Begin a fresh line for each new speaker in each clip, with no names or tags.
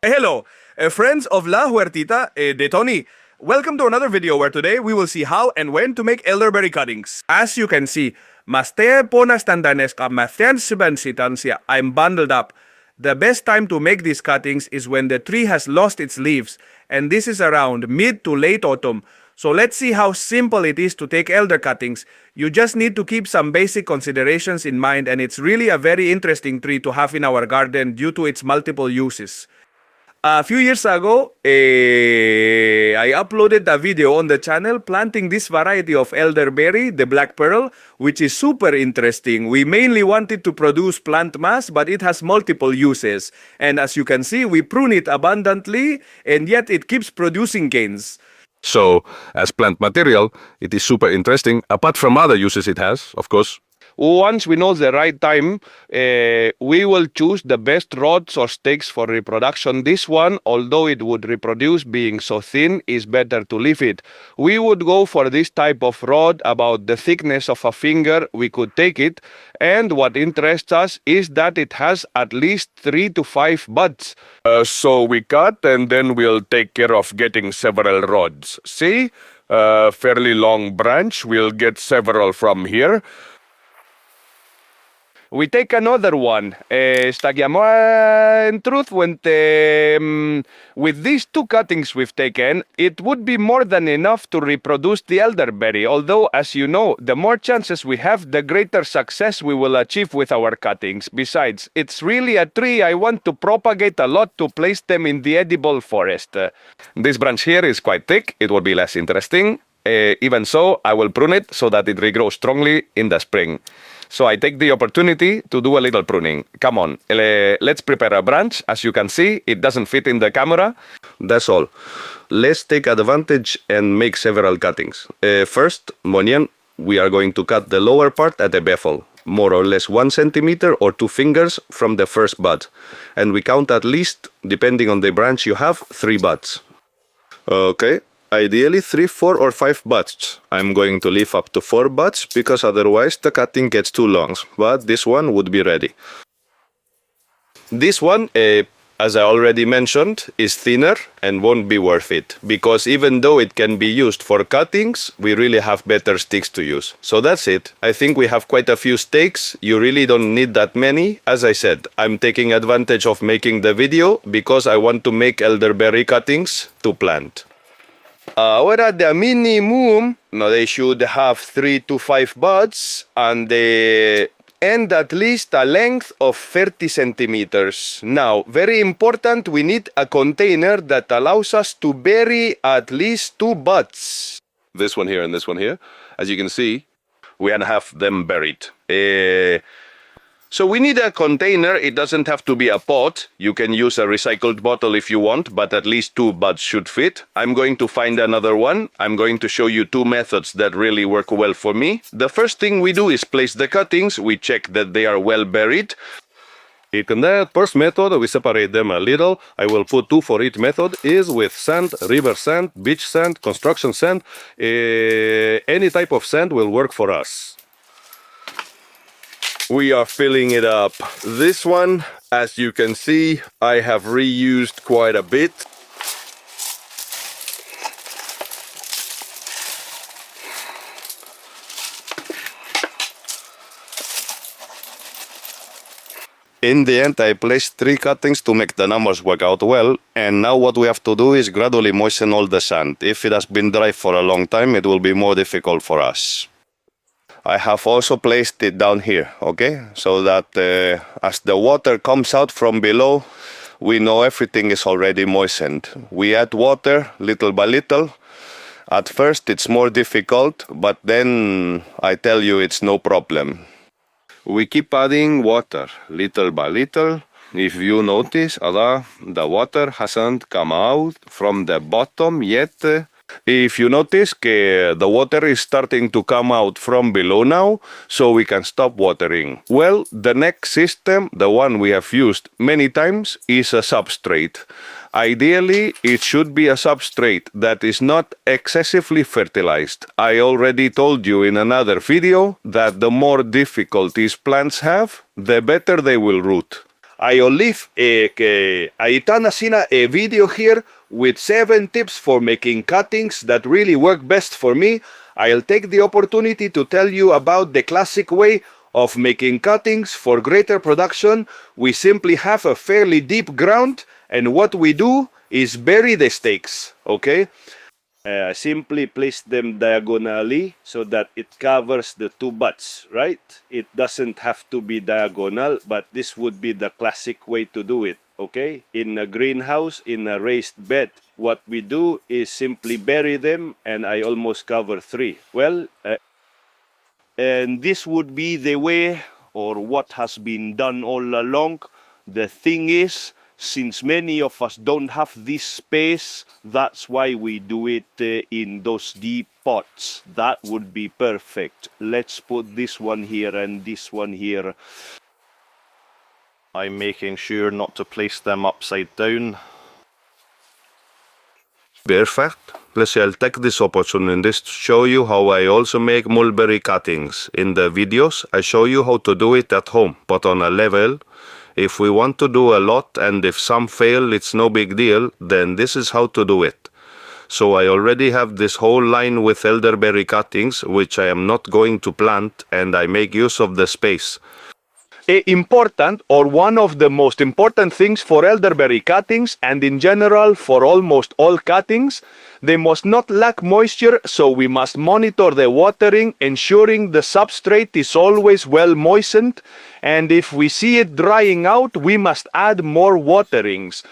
Hello, friends of La Huertita de Toni. Welcome to another video where today we will see how and when to make elderberry cuttings. As you can see, maste ponas tandanes ka mathian sibansitansia. I'm bundled up. The best time to make these cuttings is when the tree has lost its leaves, and this is around mid to late autumn. So let's see how simple it is to take elder cuttings. You just need to keep some basic considerations in mind, and it's really a very interesting tree to have in our garden due to its multiple uses. A few years ago, I uploaded a video on the channel planting this variety of elderberry, the black pearl, which is super interesting. We mainly wanted to produce plant mass, but it has multiple uses. And as you can see, we prune it abundantly, and yet it keeps producing canes.
So, as plant material, it is super interesting, apart from other uses it has, of course.
Once we know the right time, we will choose the best rods or stakes for reproduction. This one, although it would reproduce being so thin, is better to leave it. We would go for this type of rod about the thickness of a finger. We could take it, and what interests us is that it has at least 3 to 5 buds.
So we cut and then we'll take care of getting several rods. See? Fairly long branch, we'll get several from here.
We take another one. In truth, with these two cuttings we've taken, it would be more than enough to reproduce the elderberry. Although, as you know, the more chances we have, the greater success we will achieve with our cuttings. Besides, it's really a tree I want to propagate a lot to place them in the edible forest.
This branch here is quite thick, it will be less interesting. Even so, I will prune it so that it regrows strongly in the spring. So I take the opportunity to do a little pruning. Come on, let's prepare a branch. As you can see, it doesn't fit in the camera. That's all. Let's take advantage and make several cuttings. First, Monian, we are going to cut the lower part at the baffle, more or less 1 centimeter or 2 fingers from the first bud. And we count at least, depending on the branch you have, 3 buds. Okay. Ideally 3, 4 or 5 buds. I'm going to leave up to 4 buds because otherwise the cutting gets too long, but this one would be ready. This one, as I already mentioned, is thinner and won't be worth it, because even though it can be used for cuttings, we really have better sticks to use. So that's it. I think we have quite a few stakes. You really don't need that many. As I said, I'm taking advantage of making the video because I want to make elderberry cuttings to plant.
Ahora the minimum, no, they should have 3 to 5 buds and they end at least a length of 30 centimeters. Now, very important, we need a container that allows us to bury at least 2 buds.
This one here and this one here. As you can see, we have them buried.
So we need a container. It doesn't have to be a pot. You can use a recycled bottle if you want, but at least 2 buds should fit. I'm going to find another one. I'm going to show you 2 methods that really work well for me. The first thing we do is place the cuttings. We check that they are well buried.
In that first method, we separate them a little. I will put 2 for each method, is with sand, river sand, beach sand, construction sand. Any type of sand will work for us. We are filling it up. This one, as you can see, I have reused quite a bit. In the end, I placed 3 cuttings to make the numbers work out well, and now what we have to do is gradually moisten all the sand. If it has been dry for a long time, it will be more difficult for us. I have also placed it down here, okay? So that as the water comes out from below, we know everything is already moistened. We add water little by little. At first it's more difficult, but then I tell you it's no problem. We keep adding water little by little. If you notice, the water hasn't come out from the bottom yet. If you notice, the water is starting to come out from below now, so we can stop watering. Well, the next system, the one we have used many times, is a substrate. Ideally, it should be a substrate that is not excessively fertilized. I already told you in another video that the more difficulties plants have, the better they will root.
I'll leave Aitana Sina a video here with 7 tips for making cuttings that really work best for me. I'll take the opportunity to tell you about the classic way of making cuttings for greater production. We simply have a fairly deep ground, and what we do is bury the stakes, okay? Simply place them diagonally so that it covers the 2 butts, right? It doesn't have to be diagonal, but this would be the classic way to do it, okay? In a greenhouse, in a raised bed, what we do is simply bury them, and I almost cover 3. Well, and this would be the way, or what has been done all along. The thing is, since many of us don't have this space, that's why we do it in those deep pots. That would be perfect. Let's put this one here and this one here.
I'm making sure not to place them upside down. Perfect. I'll take this opportunity to show you how I also make mulberry cuttings. In the videos, I show you how to do it at home, but on a level. If we want to do a lot and if some fail, it's no big deal, then this is how to do it. So I already have this whole line with elderberry cuttings, which I am not going to plant, and I make use of the space.
Important, or one of the most important things for elderberry cuttings, and in general for almost all cuttings, they must not lack moisture, so we must monitor the watering, ensuring the substrate is always well moistened, and if we see it drying out, we must add more waterings.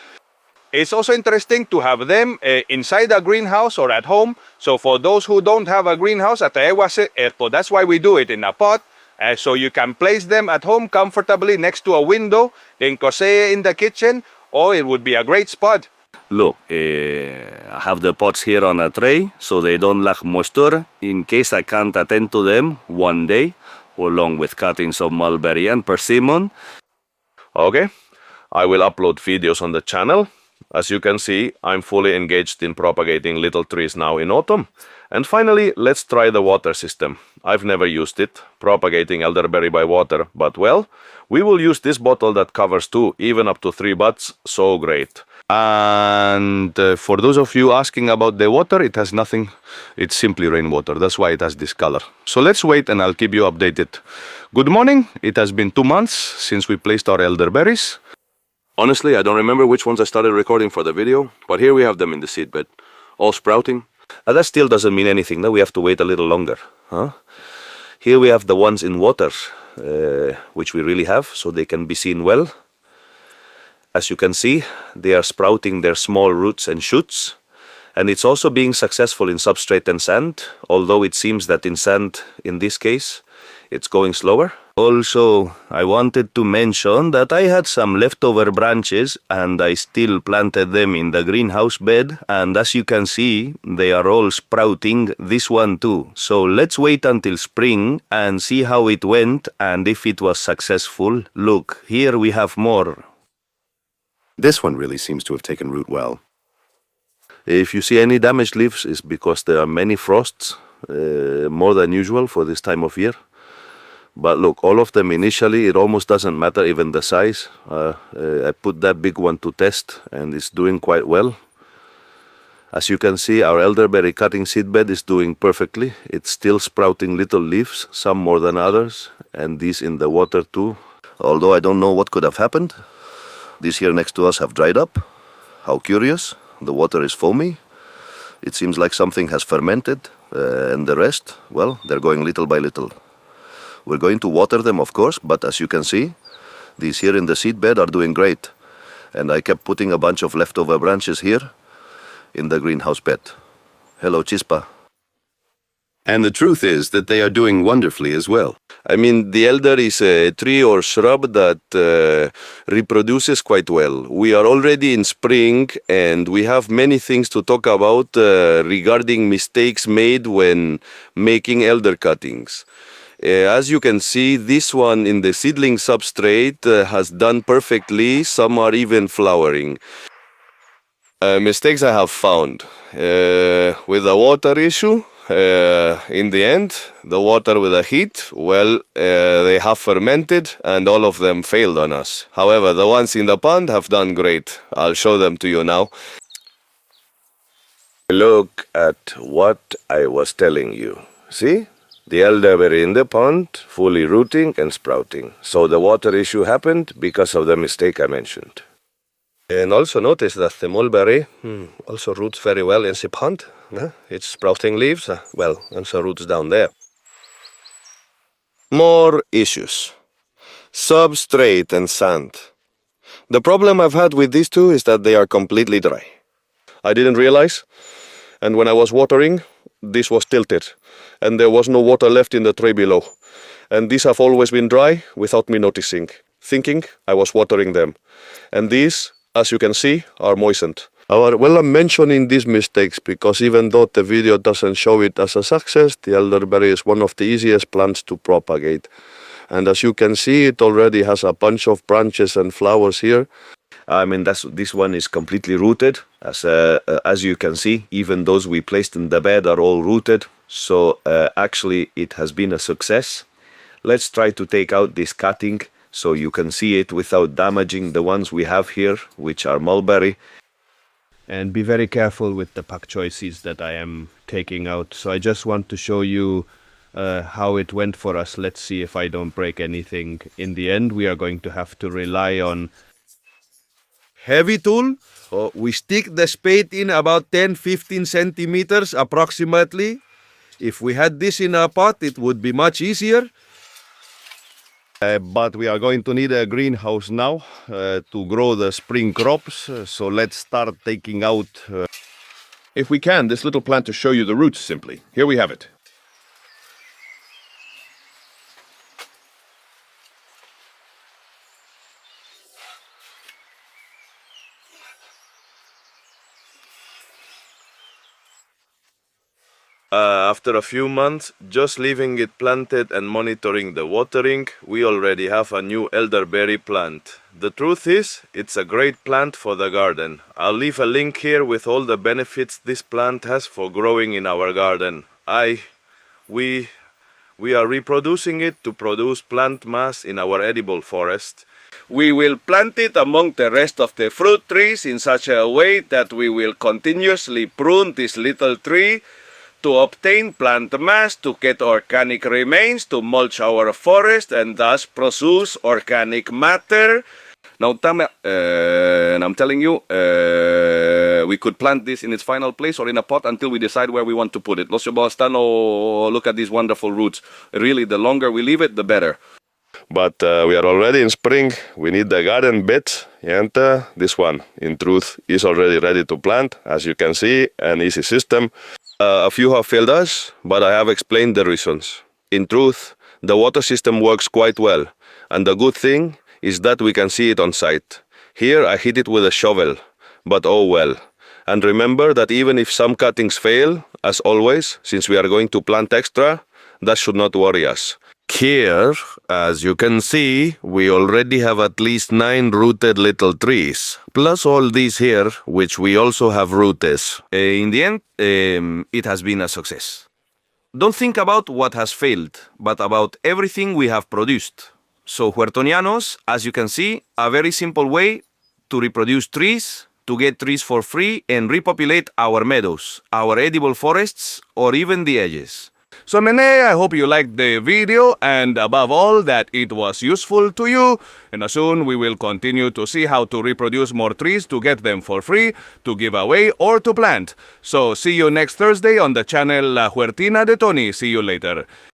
It's also interesting to have them inside a greenhouse or at home, so for those who don't have a greenhouse, that's why we do it in a pot. So you can place them at home comfortably next to a window, in the kitchen, or it would be a great spot.
Look, I have the pots here on a tray, so they don't lack moisture, in case I can't attend to them one day, along with cuttings of mulberry and persimmon.
Okay, I will upload videos on the channel. As you can see, I'm fully engaged in propagating little trees now in autumn. And finally, let's try the water system. I've never used it, propagating elderberry by water, but well, we will use this bottle that covers 2, even up to 3 butts, so great. And for those of you asking about the water, it has nothing, it's simply rainwater, that's why it has this color. So let's wait and I'll keep you updated. Good morning, it has been 2 months since we placed our elderberries.
Honestly, I don't remember which ones I started recording for the video, but here we have them in the seedbed, all sprouting. That still doesn't mean anything, no? We have to wait a little longer. Huh? Here we have the ones in water, which we really have, so they can be seen well. As you can see, they are sprouting their small roots and shoots, and it's also being successful in substrate and sand, although it seems that in sand, in this case, it's going slower. Also, I wanted to mention that I had some leftover branches and I still planted them in the greenhouse bed, and as you can see, they are all sprouting, this one too. So let's wait until spring and see how it went and if it was successful. Look, here we have more.
This one really seems to have taken root well.
If you see any damaged leaves, it's because there are many frosts, more than usual for this time of year. But look, all of them initially, it almost doesn't matter, even the size. I put that big one to test, and it's doing quite well. As you can see, our elderberry cutting seedbed is doing perfectly. It's still sprouting little leaves, some more than others, and these in the water too.
Although I don't know what could have happened. These here next to us have dried up. How curious. The water is foamy. It seems like something has fermented, and the rest, well, they're going little by little. We're going to water them, of course, but as you can see, these here in the seedbed are doing great. And I kept putting a bunch of leftover branches here in the greenhouse bed. Hello, Chispa.
And the truth is that they are doing wonderfully as well.
I mean, the elder is a tree or shrub that reproduces quite well. We are already in spring and we have many things to talk about regarding mistakes made when making elder cuttings. As you can see, this one in the seedling substrate has done perfectly. Some are even flowering. Mistakes I have found. With the water issue,
in the end, the water with the heat, well, they have fermented and all of them failed on us. However, the ones in the pond have done great. I'll show them to you now. Look at what I was telling you. See? The elderberry in the pond, fully rooting and sprouting. So the water issue happened because of the mistake I mentioned. And also notice that the mulberry also roots very well in the pond. It's sprouting leaves, and so roots down there. More issues. Substrate and sand. The problem I've had with these two is that they are completely dry. I didn't realize, and when I was watering, this was tilted, and there was no water left in the tray below. And these have always been dry without me noticing, thinking I was watering them. And these, as you can see, are moistened. I'm mentioning these mistakes because even though the video doesn't show it as a success, the elderberry is one of the easiest plants to propagate. And as you can see, it already has a bunch of branches and flowers here. I mean, this one is completely rooted. As you can see, even those we placed in the bed are all rooted. So actually, it has been a success. Let's try to take out this cutting so you can see it without damaging the ones we have here, which are mulberry. And be very careful with the pak choi seeds that I am taking out. So I just want to show you how it went for us. Let's see if I don't break anything. In the end, we are going to have to rely on heavy tool. So we stick the spade in about 10-15 centimeters approximately. If we had this in a pot, it would be much easier. But we are going to need a greenhouse now to grow the spring crops. So let's start taking out.
If we can, this little plant to show you the roots simply. Here we have it.
After a few months, just leaving it planted and monitoring the watering, we already have a new elderberry plant. The truth is, it's a great plant for the garden. I'll leave a link here with all the benefits this plant has for growing in our garden. We are reproducing it to produce plant mass in our edible forest. We will plant it among the rest of the fruit trees in such a way that we will continuously prune this little tree to obtain plant mass, to get organic remains, to mulch our forest, and thus produce organic matter. Now, and I'm telling you, we could plant this in its final place or in a pot until we decide where we want to put it. Look at these wonderful roots. Really, the longer we leave it, the better. But we are already in spring. We need the garden bit, and this one, in truth, is already ready to plant. As you can see, an easy system. A few have failed us, but I have explained the reasons. In truth, the water system works quite well, and the good thing is that we can see it on site. Here I hit it with a shovel, but oh well. And remember that even if some cuttings fail, as always, since we are going to plant extra, that should not worry us. Here, as you can see, we already have at least 9 rooted little trees, plus all these here, which we also have roots. In the end, it has been a success. Don't think about what has failed, but about everything we have produced. So, huertonianos, as you can see, a very simple way to reproduce trees, to get trees for free, and repopulate our meadows, our edible forests, or even the edges. So Mene, I hope you liked the video and above all that it was useful to you. And soon we will continue to see how to reproduce more trees to get them for free, to give away or to plant. So see you next Thursday on the channel La Huertina de Toni. See you later.